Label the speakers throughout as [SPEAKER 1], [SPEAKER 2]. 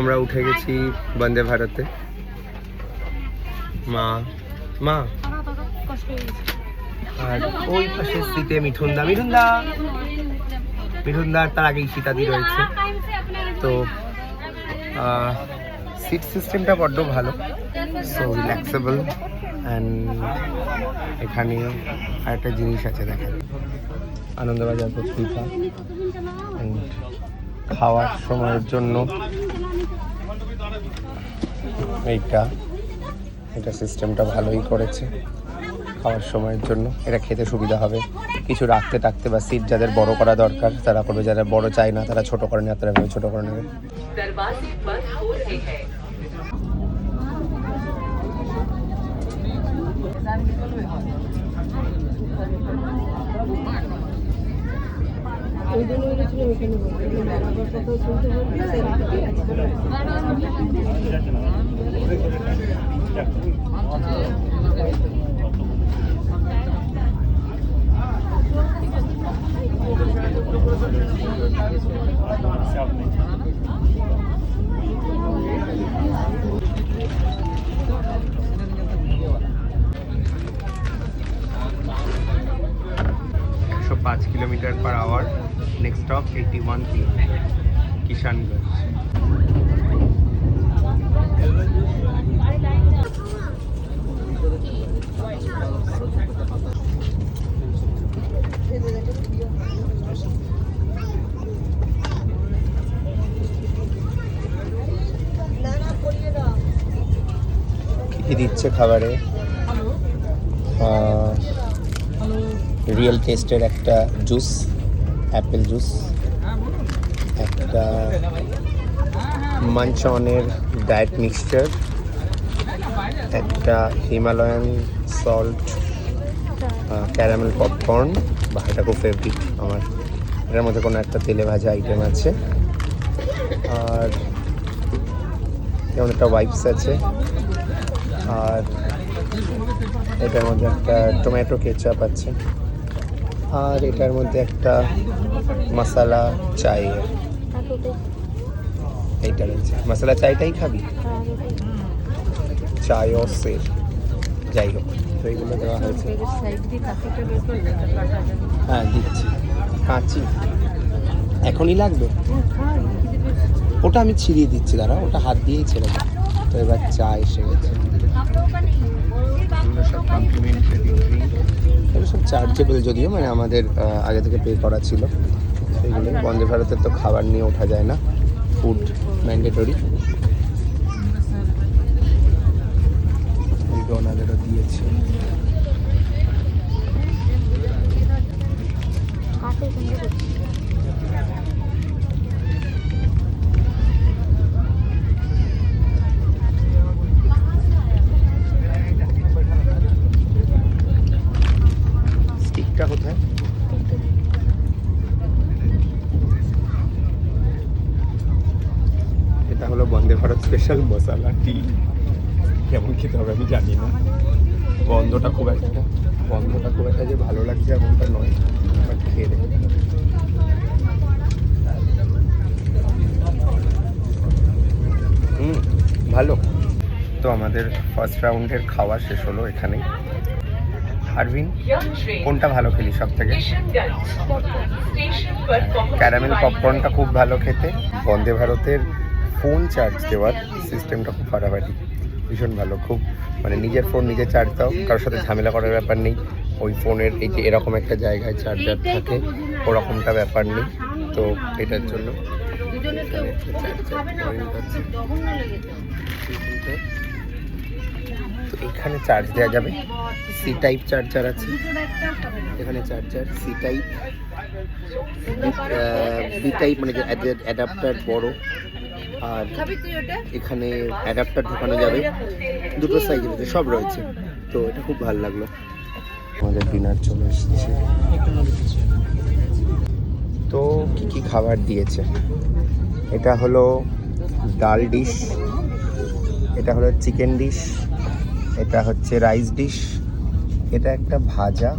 [SPEAKER 1] আমরা উঠে গেছি বন্দে ভারতে। মা মা আর ওই পাশে সিটে মিঠুনদা তার আগেই সীতাদি রয়েছে। তো সিট সিস্টেমটা বড্ড ভালো, সো রিল্যাক্সেবল। অ্যান্ড এখানে আরেকটা জিনিস আছে দেখেন, আনন্দবাজার পত্রিকা। অ্যান্ড খাওয়ার সময়ের জন্য এটা সিস্টেমটা ভালোই করেছে খাওয়ার সময়ের জন্য। এটা খেতে সুবিধা হবে, কিছু রাখতে টাকতে বা সিট যাদের বড় করা দরকার তারা করবে, যারা বড় চায় না তারা ছোট করে নেবে, তারা ছোট করে নেবে। একশো 5 kilometre hour. Next stop 81 kilometre, Kishanganj. কি দিচ্ছে খাবারে? রিয়েল টেস্টের একটা জুস, অ্যাপেল জুস, একটা মাঞ্চনের ডায়েট মিক্সচার, একটা হিমালয়ান সল্ট ক্যারামেল পপকর্ন, বা এটা খুব ফেভারিট আমার। এটার মধ্যে কোনো একটা তেলে ভাজা আইটেম আছে, আর যেমন একটা ওয়াইপস আছে, আর এটার মধ্যে একটা টমেটো কেচাপ আছে, আর এটার মধ্যে একটা মশলা চাই। এইটা রয়েছে, মশলা চাইটাই খাবি? চাই ও সের, যাই হোক। তো এইগুলো দেওয়া হয়েছে। হ্যাঁ দিচ্ছি, কাঁচি এখনই লাগবে? ওটা আমি ছিঁড়িয়ে দিচ্ছি, দাঁড়া, ওটা হাত দিয়েই ছেড়ে দেয়। তো এবার চা এসে গেছে, সব কমপ্লিমেন্টারি ড্রিঙ্ক, এগুলো সব চার্জেবল, যদিও মানে আমাদের আগে থেকে পে করা ছিল। সেইগুলো বন্দে ভারতের তো খাবার নিয়ে ওঠা যায় না, ফুড ম্যান্ডেটরি। ওনাদেরও দিয়েছে। স্টিকটা কোথায়? এটা হলো বন্দে ভারত স্পেশাল মশলা টি। কেমন খেতে হবে আমি জানি না, গন্ধটা খুব একটা যে ভালো লাগছে এমনটা নয়, বাট খেয়ে দেখতে হবে। ভালো। তো আমাদের ফার্স্ট রাউন্ডের খাওয়া শেষ হলো এখানেই। আরভিন, কোনটা ভালো খেলি সব থেকে? ক্যারামেল পপকর্নটা খুব ভালো খেতে। বন্দে ভারতের ফোন চার্জ দেওয়ার সিস্টেমটা খুব ফাটাফাটি, ভীষণ ভালো। খুব মানে নিজের ফোন নিজে চার্জ দাও, কারোর সাথে ঝামেলা করার ব্যাপার নেই। ওই ফোনের এই যে এরকম একটা জায়গায় চার্জার থাকে, ওরকমটা ব্যাপার নেই। তো এটার জন্য তো এখানে চার্জ দেওয়া যাবে। সি টাইপ চার্জার আছে এখানে, charger C type, B type মানে অ্যাডাপ্টার বড়, আর এখানে অ্যাডাপ্টার ঢোকানো যাবে, দুটো সাইজের সব রয়েছে। তো এটা খুব ভালো লাগলো। আমাদের ডিনার চলে এসেছে। তো কি কি খাবার দিয়েছে? এটা হলো ডাল ডিশ, এটা হলো চিকেন ডিশ, এটা হচ্ছে রাইস ডিশ, এটা একটা ভাজা,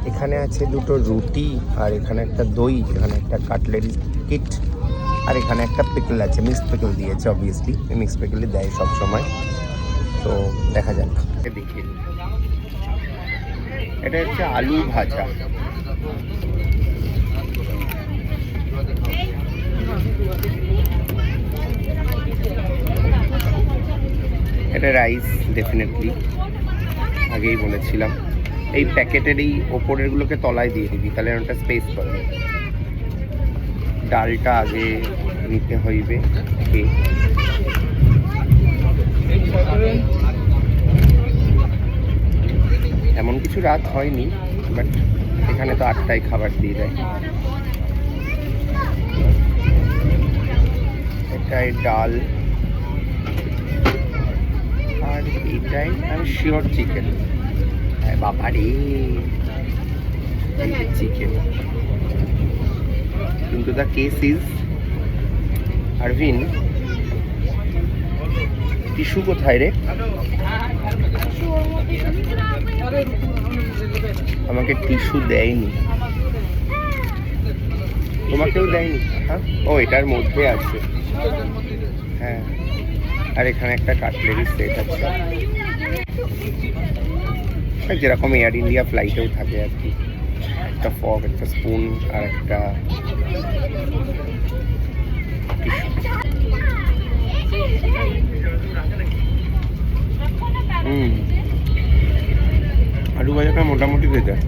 [SPEAKER 1] এখানে আছে দুটো রুটি, আর এখানে একটা দই, এখানে একটা কাটলেরি কিট, আর এখানে একটা পিকল আছে, মিক্সড পিকল দিয়েছে অবভিয়াসলি, মিক্সড পিকলই দেয় সব সময়। তো দেখা যাক, দেখি। এটা হচ্ছে আলু ভাজা, এটা রাইস ডেফিনেটলি, আগেই বলেছিলাম। এই প্যাকেটের এই ওপরেরগুলোকে তলায় দিয়ে দিবি, তাহলে ওটা স্পেস পাবে। ডালটা আগে নিতে হইবে। এমন কিছু রাত হয়নি, বাট এখানে তো 8টায় খাবার দিয়ে দেয়। এটাই ডাল, আর এইটাই আমি শিওর চিকেন। হ্যাঁ বাবা রে, চিকেন। কিন্তু দ্য কেস ইজ, আরভিন টিস্যু কোথায় রে? আমাকে টিস্যু দেয়নি, তোমাকেও দেয়নি? হ্যাঁ, ও এটার মধ্যে আছে। হ্যাঁ, আর এখানে একটা কাটলেরি সেট আছে, যেরকম এয়ার ইন্ডিয়া ফ্লাইটেও থাকে আর কি। একটা ফর্ক, একটা স্পুন, আর একটা আলু ভাজাটা মোটামুটি হয়ে যায়।